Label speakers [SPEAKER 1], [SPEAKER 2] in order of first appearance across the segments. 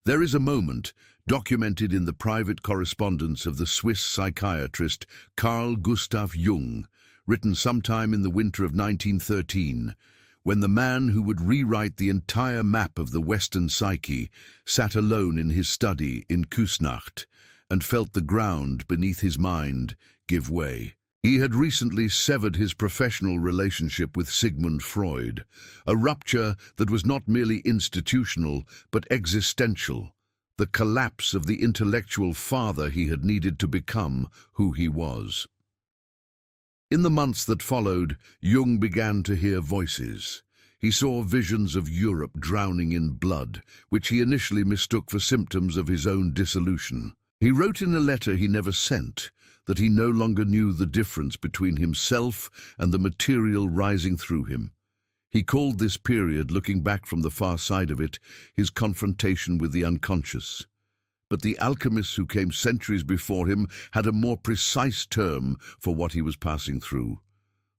[SPEAKER 1] There is a moment, documented in the private correspondence of the Swiss psychiatrist Carl Gustav Jung, written sometime in the winter of 1913, when the man who would rewrite the entire map of the Western psyche sat alone in his study in Küsnacht and felt the ground beneath his mind give way. He had recently severed his professional relationship with Sigmund Freud, a rupture that was not merely institutional but existential, the collapse of the intellectual father he had needed to become who he was. In the months that followed, Jung began to hear voices. He saw visions of Europe drowning in blood, which he initially mistook for symptoms of his own dissolution. He wrote in a letter he never sent that he no longer knew the difference between himself and the material rising through him. He called this period, looking back from the far side of it, his confrontation with the unconscious. But the alchemists who came centuries before him had a more precise term for what he was passing through.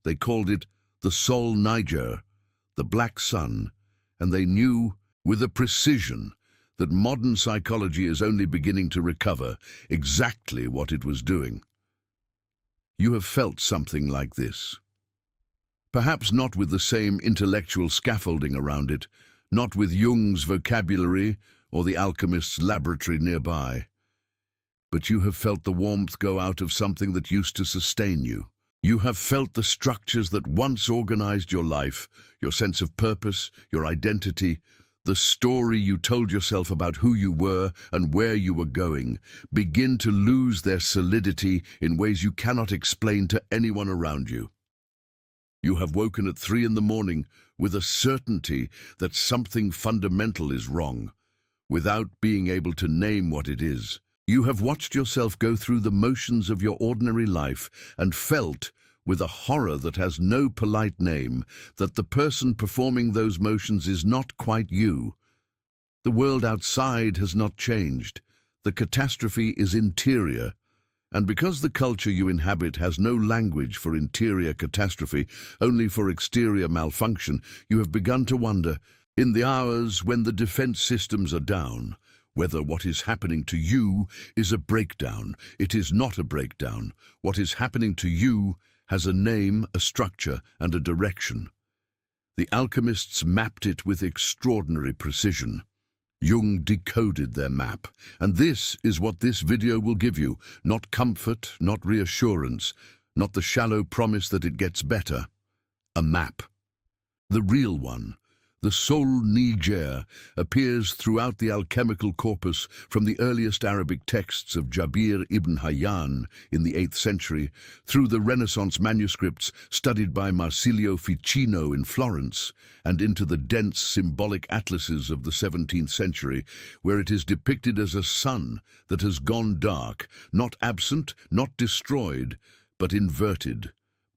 [SPEAKER 1] They called it the soul Niger, the black sun, and they knew with a precision that modern psychology is only beginning to recover exactly what it was doing. You have felt something like this. Perhaps not with the same intellectual scaffolding around it, not with Jung's vocabulary or the alchemist's laboratory nearby. But you have felt the warmth go out of something that used to sustain you. You have felt the structures that once organized your life, your sense of purpose, your identity, the story you told yourself about who you were and where you were going, begin to lose their solidity in ways you cannot explain to anyone around you. You have woken at 3 in the morning with a certainty that something fundamental is wrong, without being able to name what it is. You have watched yourself go through the motions of your ordinary life and felt, with a horror that has no polite name, that the person performing those motions is not quite you. The world outside has not changed. The catastrophe is interior. And because the culture you inhabit has no language for interior catastrophe, only for exterior malfunction, you have begun to wonder, in the hours when the defense systems are down, whether what is happening to you is a breakdown. It is not a breakdown. What is happening to you has a name, a structure, and a direction. The alchemists mapped it with extraordinary precision. Jung decoded their map, and this is what this video will give you. Not comfort, not reassurance, not the shallow promise that it gets better. A map. The real one. The soul Niger appears throughout the alchemical corpus from the earliest Arabic texts of Jabir ibn Hayyan in the 8th century, through the Renaissance manuscripts studied by Marsilio Ficino in Florence, and into the dense symbolic atlases of the 17th century, where it is depicted as a sun that has gone dark, not absent, not destroyed, but inverted,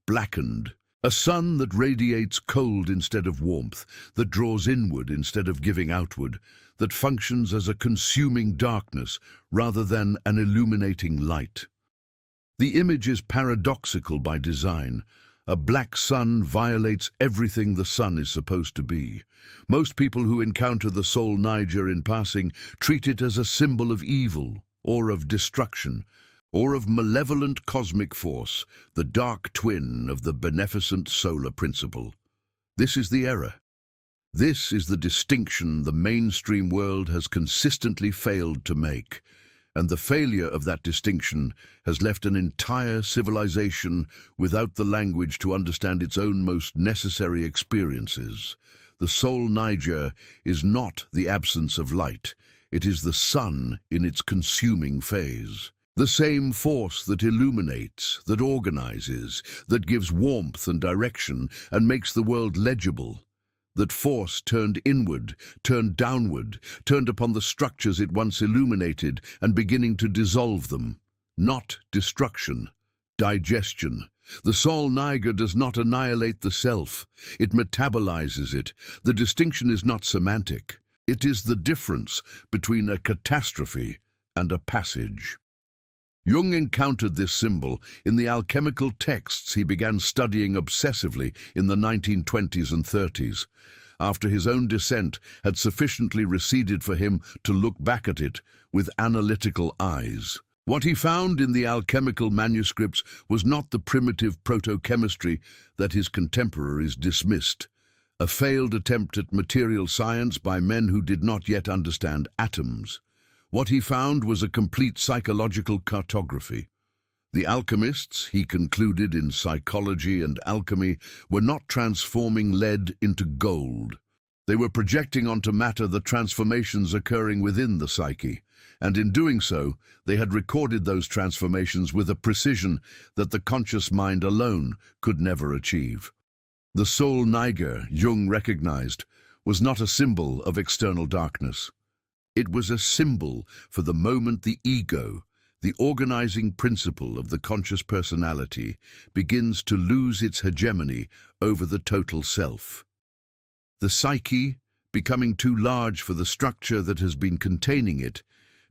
[SPEAKER 1] blackened. A sun that radiates cold instead of warmth, that draws inward instead of giving outward, that functions as a consuming darkness rather than an illuminating light. The image is paradoxical by design. A black sun violates everything the sun is supposed to be. Most people who encounter the soul Niger in passing treat it as a symbol of evil or of destruction, or of malevolent cosmic force, the dark twin of the beneficent solar principle. This is the error. This is the distinction the mainstream world has consistently failed to make, and the failure of that distinction has left an entire civilization without the language to understand its own most necessary experiences. The soul Niger is not the absence of light, it is the sun in its consuming phase. The same force that illuminates, that organizes, that gives warmth and direction and makes the world legible. That force turned inward, turned downward, turned upon the structures it once illuminated and beginning to dissolve them. Not destruction, digestion. The soul Niger does not annihilate the self. It metabolizes it. The distinction is not semantic. It is the difference between a catastrophe and a passage. Jung encountered this symbol in the alchemical texts he began studying obsessively in the 1920s and 30s. after his own descent had sufficiently receded for him to look back at it with analytical eyes. What he found in the alchemical manuscripts was not the primitive proto-chemistry that his contemporaries dismissed, a failed attempt at material science by men who did not yet understand atoms. What he found was a complete psychological cartography. The alchemists, he concluded in Psychology and Alchemy, were not transforming lead into gold. They were projecting onto matter the transformations occurring within the psyche, and in doing so, they had recorded those transformations with a precision that the conscious mind alone could never achieve. The soul Niger, Jung recognized, was not a symbol of external darkness. It was a symbol for the moment the ego, the organizing principle of the conscious personality, begins to lose its hegemony over the total self. The psyche, becoming too large for the structure that has been containing it,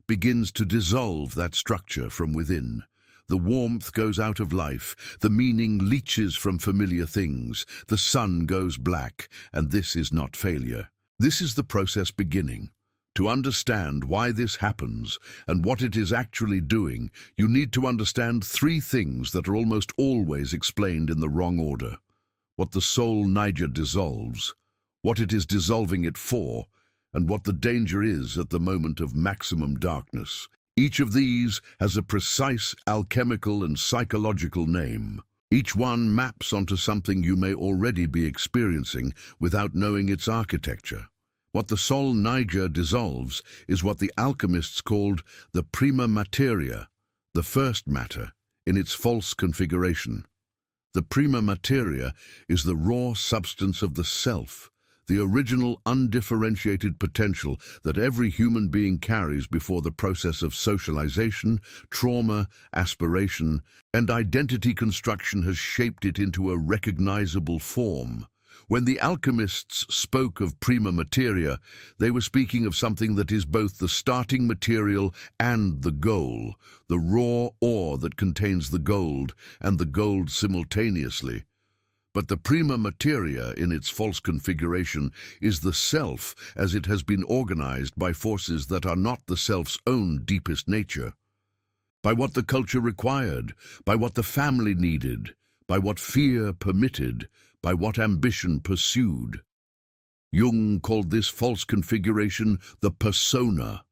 [SPEAKER 1] begins to dissolve that structure from within. The warmth goes out of life, the meaning leaches from familiar things, the sun goes black, and this is not failure. This is the process beginning. To understand why this happens and what it is actually doing, you need to understand three things that are almost always explained in the wrong order: what the soul Niger dissolves, what it is dissolving it for, and what the danger is at the moment of maximum darkness. Each of these has a precise alchemical and psychological name. Each one maps onto something you may already be experiencing without knowing its architecture. What the soul Niger dissolves is what the alchemists called the prima materia, the first matter, in its false configuration. The prima materia is the raw substance of the self, the original undifferentiated potential that every human being carries before the process of socialization, trauma, aspiration, and identity construction has shaped it into a recognizable form. When the alchemists spoke of prima materia, they were speaking of something that is both the starting material and the goal, the raw ore that contains the gold and the gold simultaneously. But the prima materia in its false configuration is the self as it has been organized by forces that are not the self's own deepest nature. By what the culture required, by what the family needed, by what fear permitted, by what ambition pursued. Jung called this false configuration the persona,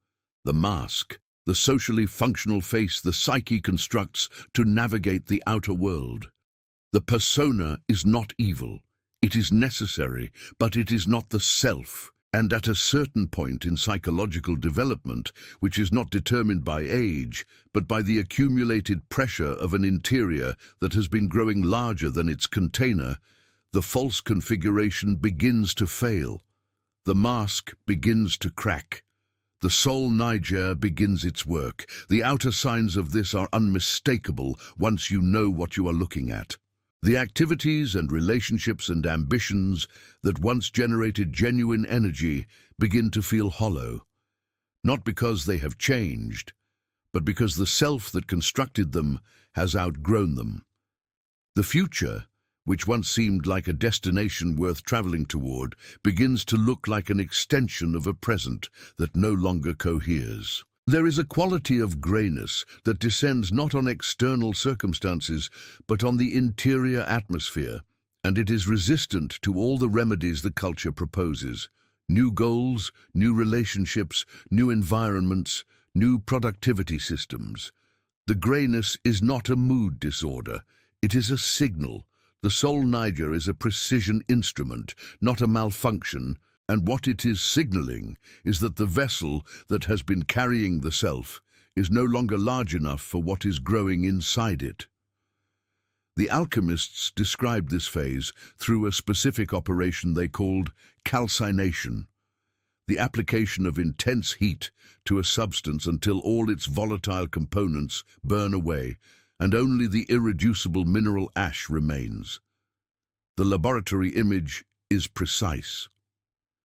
[SPEAKER 1] the mask, the socially functional face the psyche constructs to navigate the outer world. The persona is not evil. It is necessary, but it is not the self. And at a certain point in psychological development, which is not determined by age, but by the accumulated pressure of an interior that has been growing larger than its container, the false configuration begins to fail. The mask begins to crack. The soul Niger begins its work. The outer signs of this are unmistakable once you know what you are looking at. The activities and relationships and ambitions that once generated genuine energy begin to feel hollow, not because they have changed, but because the self that constructed them has outgrown them. The future, which once seemed like a destination worth traveling toward, begins to look like an extension of a present that no longer coheres. There is a quality of grayness that descends not on external circumstances, but on the interior atmosphere, and it is resistant to all the remedies the culture proposes. New goals, new relationships, new environments, new productivity systems. The grayness is not a mood disorder, it is a signal. The soul Niger is a precision instrument, not a malfunction, and what it is signaling is that the vessel that has been carrying the self is no longer large enough for what is growing inside it. The alchemists described this phase through a specific operation they called calcination, the application of intense heat to a substance until all its volatile components burn away and only the irreducible mineral ash remains. The laboratory image is precise.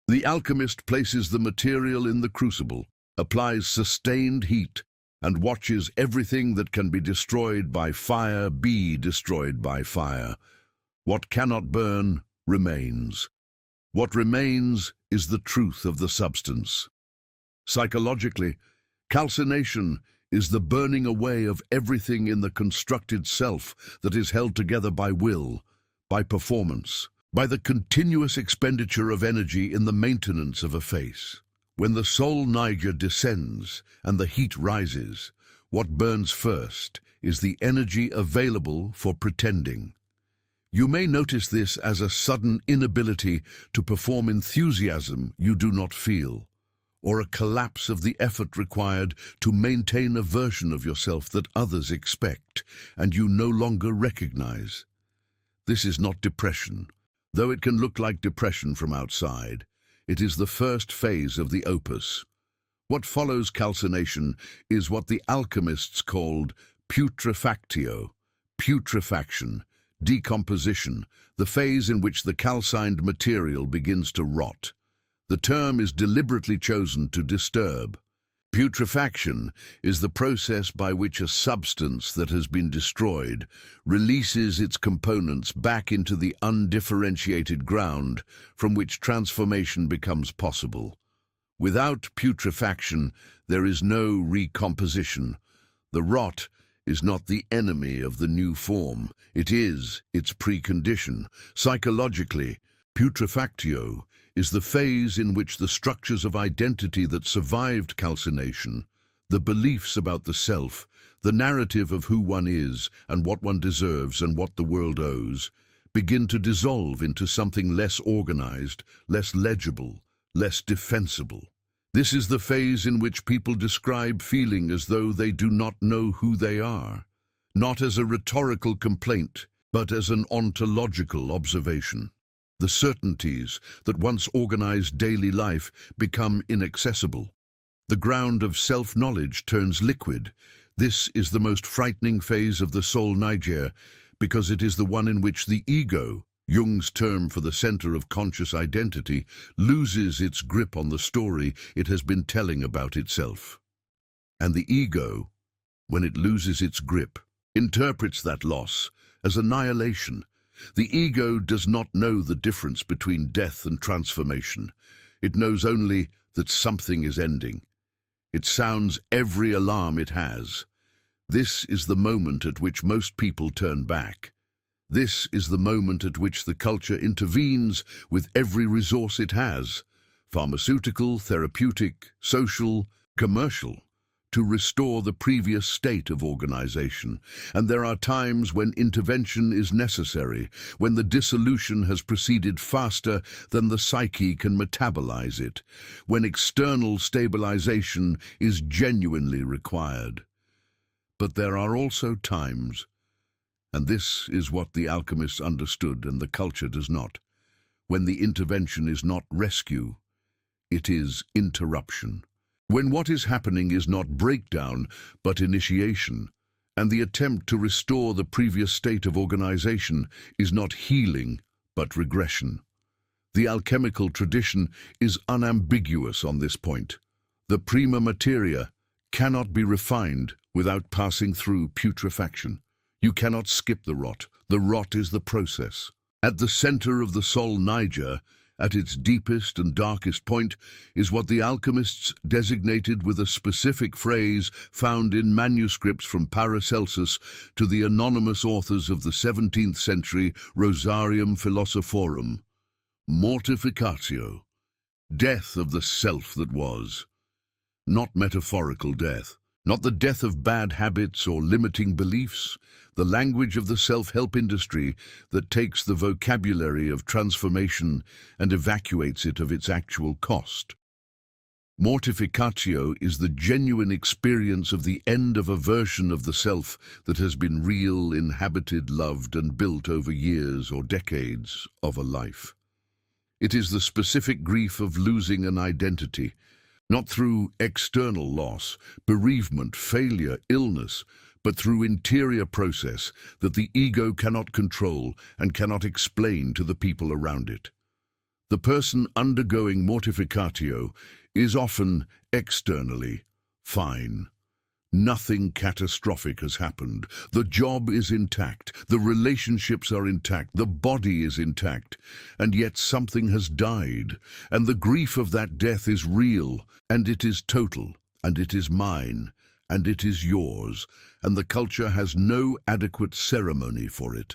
[SPEAKER 1] The alchemist places the material in the crucible, applies sustained heat, and watches everything that can be destroyed by fire be destroyed by fire. What cannot burn remains. What remains is the truth of the substance. Psychologically, calcination is the burning away of everything in the constructed self that is held together by will, by performance, by the continuous expenditure of energy in the maintenance of a face. When the soul Niger descends and the heat rises, what burns first is the energy available for pretending. You may notice this as a sudden inability to perform enthusiasm you do not feel, or a collapse of the effort required to maintain a version of yourself that others expect and you no longer recognize. This is not depression. Though it can look like depression from outside, it is the first phase of the opus. What follows calcination is what the alchemists called putrefaction, decomposition, the phase in which the calcined material begins to rot. The term is deliberately chosen to disturb. Putrefaction is the process by which a substance that has been destroyed releases its components back into the undifferentiated ground from which transformation becomes possible. Without putrefaction, there is no recomposition. The rot is not the enemy of the new form. It is its precondition. Psychologically, putrefactio is the phase in which the structures of identity that survived calcination, the beliefs about the self, the narrative of who one is and what one deserves and what the world owes, begin to dissolve into something less organized, less legible, less defensible. This is the phase in which people describe feeling as though they do not know who they are, not as a rhetorical complaint, but as an ontological observation. The certainties that once organized daily life become inaccessible. The ground of self-knowledge turns liquid. This is the most frightening phase of the soul Niger, because it is the one in which the ego, Jung's term for the center of conscious identity, loses its grip on the story it has been telling about itself. And the ego, when it loses its grip, interprets that loss as annihilation. The ego does not know the difference between death and transformation. It knows only that something is ending. It sounds every alarm it has. This is the moment at which most people turn back. This is the moment at which the culture intervenes with every resource it has, pharmaceutical, therapeutic, social, commercial, to restore the previous state of organization. And there are times when intervention is necessary, when the dissolution has proceeded faster than the psyche can metabolize it, when external stabilization is genuinely required. But there are also times, and this is what the alchemists understood and the culture does not, when the intervention is not rescue, it is interruption. When what is happening is not breakdown, but initiation, and the attempt to restore the previous state of organization is not healing, but regression. The alchemical tradition is unambiguous on this point. The prima materia cannot be refined without passing through putrefaction. You cannot skip the rot. The rot is the process. At the center of the soul Niger, at its deepest and darkest point, is what the alchemists designated with a specific phrase found in manuscripts from Paracelsus to the anonymous authors of the 17th century Rosarium Philosophorum: mortificatio, death of the self that was. Not metaphorical death, not the death of bad habits or limiting beliefs, the language of the self-help industry that takes the vocabulary of transformation and evacuates it of its actual cost. Mortificatio is the genuine experience of the end of a version of the self that has been real, inhabited, loved, and built over years or decades of a life. It is the specific grief of losing an identity, not through external loss, bereavement, failure, illness, but through interior process that the ego cannot control and cannot explain to the people around it. The person undergoing mortificatio is often externally fine, Nothing catastrophic has happened. The job is intact, the relationships are intact, the body is intact, and yet something has died, and the grief of that death is real, and it is total, and it is mine, and it is yours, and the culture has no adequate ceremony for it.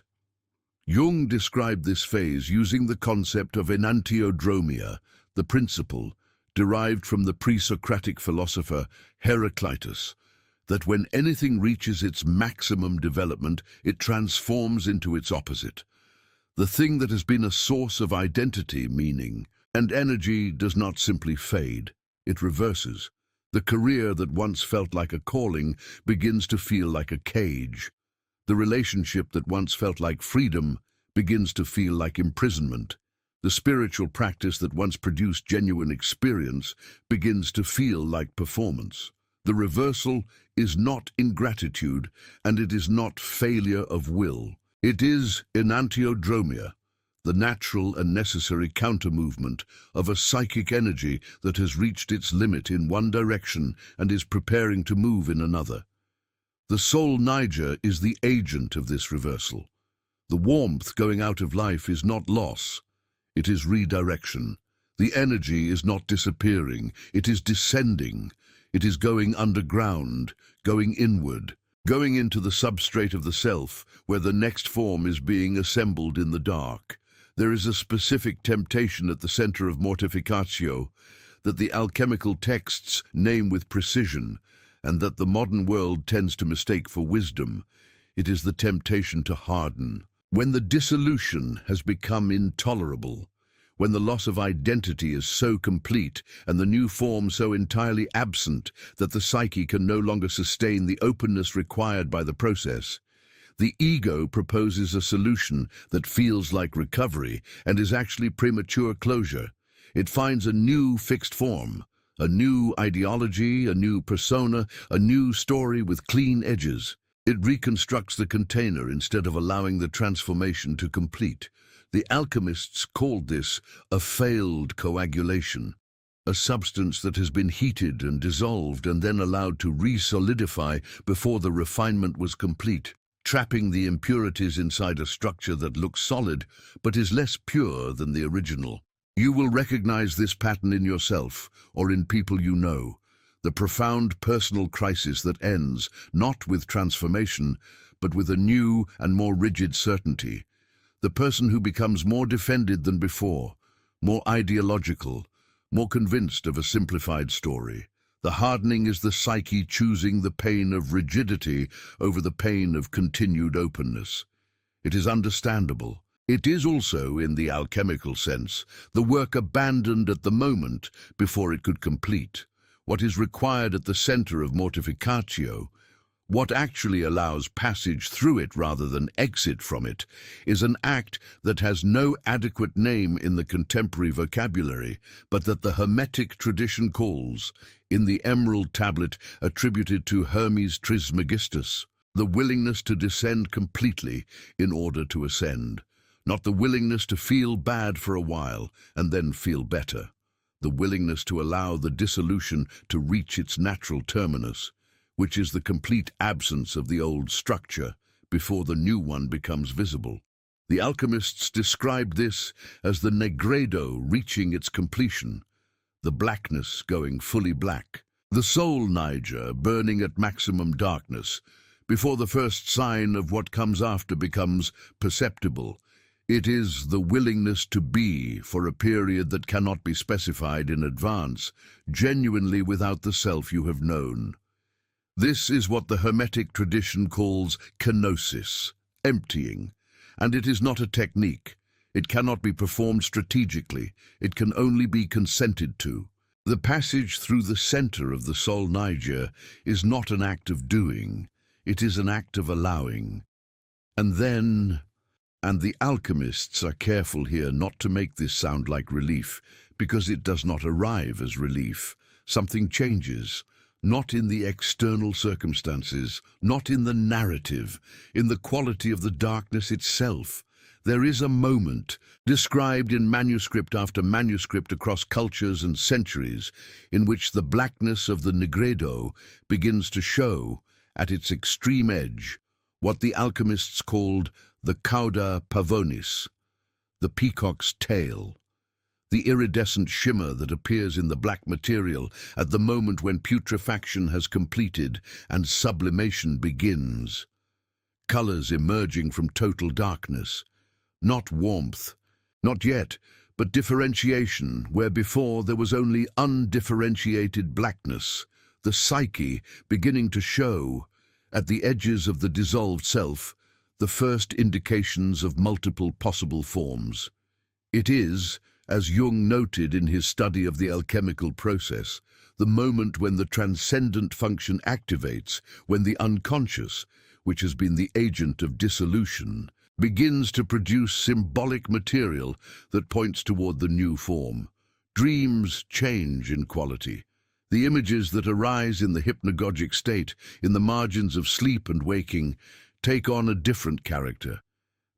[SPEAKER 1] Jung described this phase using the concept of enantiodromia, the principle, derived from the pre-Socratic philosopher Heraclitus, that when anything reaches its maximum development, it transforms into its opposite. The thing that has been a source of identity, meaning, and energy does not simply fade, it reverses. The career that once felt like a calling begins to feel like a cage. The relationship that once felt like freedom begins to feel like imprisonment. The spiritual practice that once produced genuine experience begins to feel like performance. The reversal is not ingratitude, and it is not failure of will. It is enantiodromia, the natural and necessary counter-movement of a psychic energy that has reached its limit in one direction and is preparing to move in another. The soul Niger is the agent of this reversal. The warmth going out of life is not loss, it is redirection. The energy is not disappearing, it is descending. It is going underground, going inward, going into the substrate of the self, where the next form is being assembled in the dark. There is a specific temptation at the center of mortificatio that the alchemical texts name with precision, and that the modern world tends to mistake for wisdom. It is the temptation to harden. When the dissolution has become intolerable, when the loss of identity is so complete and the new form so entirely absent that the psyche can no longer sustain the openness required by the process, the ego proposes a solution that feels like recovery and is actually premature closure. It finds a new fixed form, a new ideology, a new persona, a new story with clean edges. It reconstructs the container instead of allowing the transformation to complete. The alchemists called this a failed coagulation, a substance that has been heated and dissolved and then allowed to re-solidify before the refinement was complete, trapping the impurities inside a structure that looks solid but is less pure than the original. You will recognize this pattern in yourself or in people you know, the profound personal crisis that ends not with transformation but with a new and more rigid certainty. The person who becomes more defended than before, more ideological, more convinced of a simplified story. The hardening is the psyche choosing the pain of rigidity over the pain of continued openness. It is understandable. It is also, in the alchemical sense, the work abandoned at the moment before it could complete. What is required at the center of mortificatio, what actually allows passage through it rather than exit from it, is an act that has no adequate name in the contemporary vocabulary, but that the Hermetic tradition calls, in the emerald tablet attributed to Hermes Trismegistus, the willingness to descend completely in order to ascend, not the willingness to feel bad for a while and then feel better, the willingness to allow the dissolution to reach its natural terminus, which is the complete absence of the old structure before the new one becomes visible. The alchemists described this as the negredo reaching its completion, the blackness going fully black, the soul Niger burning at maximum darkness, before the first sign of what comes after becomes perceptible. It is the willingness to be for a period that cannot be specified in advance, genuinely without the self you have known. This is what the Hermetic tradition calls kenosis, emptying, and it is not a technique. It cannot be performed strategically. It can only be consented to. The passage through the center of the soul Niger is not an act of doing. It is an act of allowing. And the alchemists are careful here not to make this sound like relief, because it does not arrive as relief. Something changes. Not in the external circumstances, not in the narrative, in the quality of the darkness itself. There is a moment, described in manuscript after manuscript across cultures and centuries, in which the blackness of the Nigredo begins to show, at its extreme edge, what the alchemists called the cauda pavonis, the peacock's tail, the iridescent shimmer that appears in the black material at the moment when putrefaction has completed and sublimation begins. Colors emerging from total darkness, not warmth, not yet, but differentiation, where before there was only undifferentiated blackness, the psyche beginning to show, at the edges of the dissolved self, the first indications of multiple possible forms. It is, as Jung noted in his study of the alchemical process, the moment when the transcendent function activates, when the unconscious, which has been the agent of dissolution, begins to produce symbolic material that points toward the new form. Dreams change in quality. The images that arise in the hypnagogic state, in the margins of sleep and waking, take on a different character.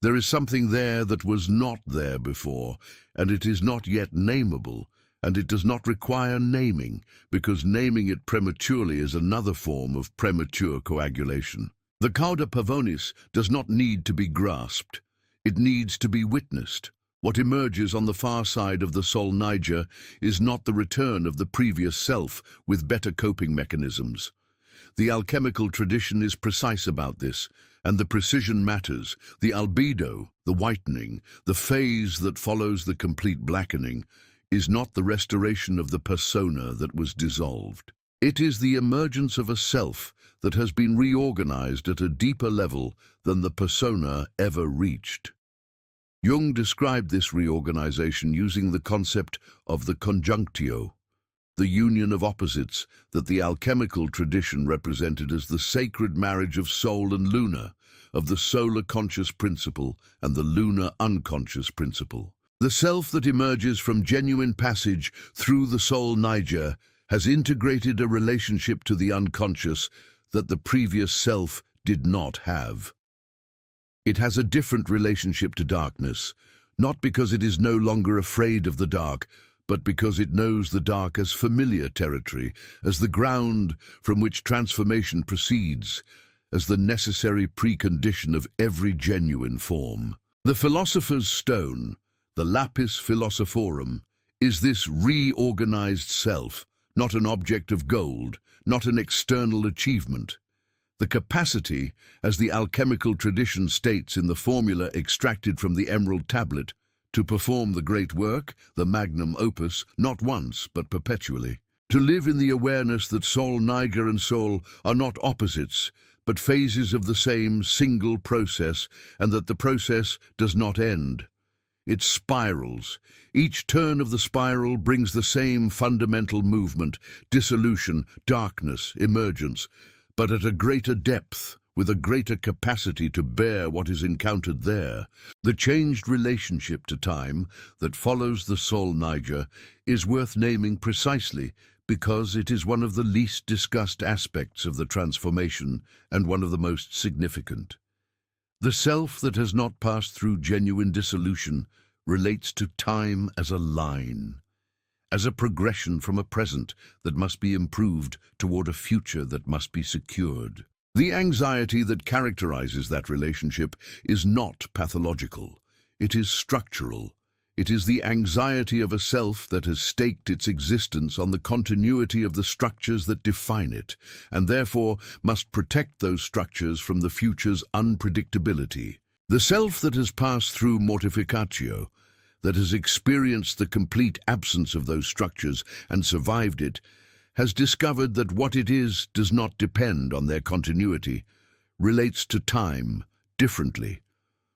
[SPEAKER 1] There is something there that was not there before, and it is not yet nameable, and it does not require naming, because naming it prematurely is another form of premature coagulation. The cauda pavonis does not need to be grasped. It needs to be witnessed. What emerges on the far side of the Sol Niger is not the return of the previous self with better coping mechanisms. The alchemical tradition is precise about this, and the precision matters. The albedo, the whitening, the phase that follows the complete blackening, is not the restoration of the persona that was dissolved. It is the emergence of a self that has been reorganized at a deeper level than the persona ever reached. Jung described this reorganization using the concept of the conjunctio, the union of opposites that the alchemical tradition represented as the sacred marriage of soul and lunar, of the solar conscious principle and the lunar unconscious principle. The self that emerges from genuine passage through the Sol Niger has integrated a relationship to the unconscious that the previous self did not have. It has a different relationship to darkness, not because it is no longer afraid of the dark, but because it knows the dark as familiar territory, as the ground from which transformation proceeds, as the necessary precondition of every genuine form. The philosopher's stone, the lapis philosophorum, is this reorganized self, not an object of gold, not an external achievement. The capacity, as the alchemical tradition states in the formula extracted from the emerald tablet, to perform the great work, the magnum opus, not once but perpetually. To live in the awareness that Sol Niger and Sol are not opposites, but phases of the same single process, and that the process does not end. It spirals. Each turn of the spiral brings the same fundamental movement, dissolution, darkness, emergence, but at a greater depth, with a greater capacity to bear what is encountered there. The changed relationship to time that follows the Sol Niger is worth naming precisely because it is one of the least discussed aspects of the transformation and one of the most significant. The self that has not passed through genuine dissolution relates to time as a line, as a progression from a present that must be improved toward a future that must be secured. The anxiety that characterizes that relationship is not pathological. It is structural. It is the anxiety of a self that has staked its existence on the continuity of the structures that define it, and therefore must protect those structures from the future's unpredictability. The self that has passed through mortificatio, that has experienced the complete absence of those structures and survived it, has discovered that what it is does not depend on their continuity, relates to time differently,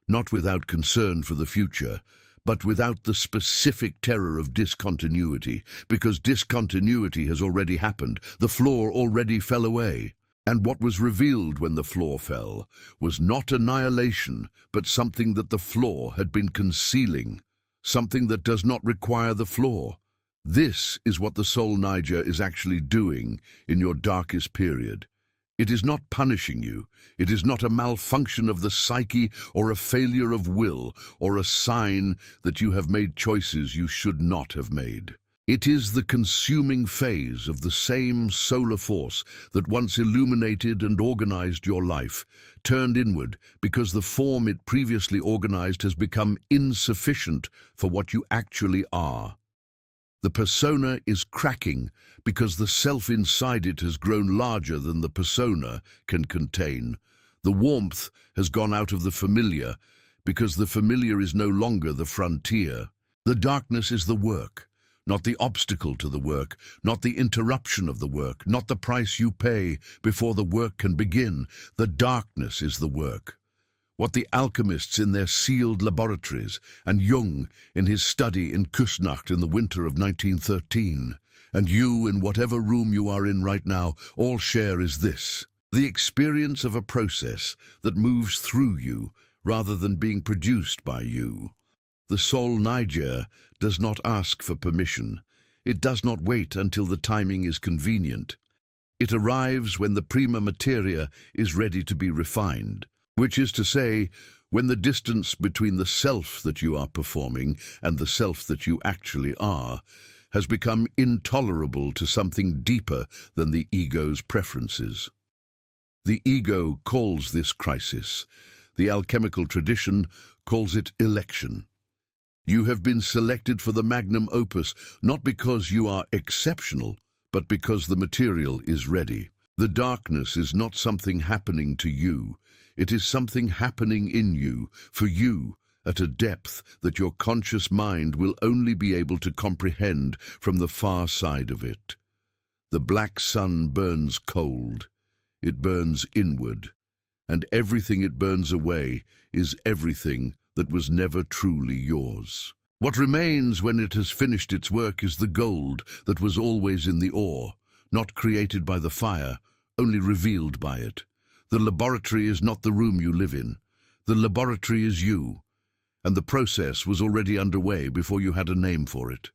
[SPEAKER 1] not without concern for the future, but without the specific terror of discontinuity, because discontinuity has already happened, the floor already fell away. And what was revealed when the floor fell was not annihilation, but something that the floor had been concealing, something that does not require the floor. This is what the Sol Niger is actually doing in your darkest period. It is not punishing you. It is not a malfunction of the psyche or a failure of will or a sign that you have made choices you should not have made. It is the consuming phase of the same solar force that once illuminated and organized your life, turned inward because the form it previously organized has become insufficient for what you actually are. The persona is cracking because the self inside it has grown larger than the persona can contain. The warmth has gone out of the familiar because the familiar is no longer the frontier. The darkness is the work, not the obstacle to the work, not the interruption of the work, not the price you pay before the work can begin. The darkness is the work. What the alchemists in their sealed laboratories and Jung in his study in Küsnacht in the winter of 1913, and you in whatever room you are in right now, all share is this: the experience of a process that moves through you rather than being produced by you. The soul Niger does not ask for permission. It does not wait until the timing is convenient. It arrives when the prima materia is ready to be refined. Which is to say, when the distance between the self that you are performing and the self that you actually are has become intolerable to something deeper than the ego's preferences. The ego calls this crisis. The alchemical tradition calls it election. You have been selected for the magnum opus, not because you are exceptional, but because the material is ready. The darkness is not something happening to you. It is something happening in you, for you, at a depth that your conscious mind will only be able to comprehend from the far side of it. The black sun burns cold. It burns inward, and everything it burns away is everything that was never truly yours. What remains when it has finished its work is the gold that was always in the ore, not created by the fire, only revealed by it. The laboratory is not the room you live in. The laboratory is you, and the process was already underway before you had a name for it.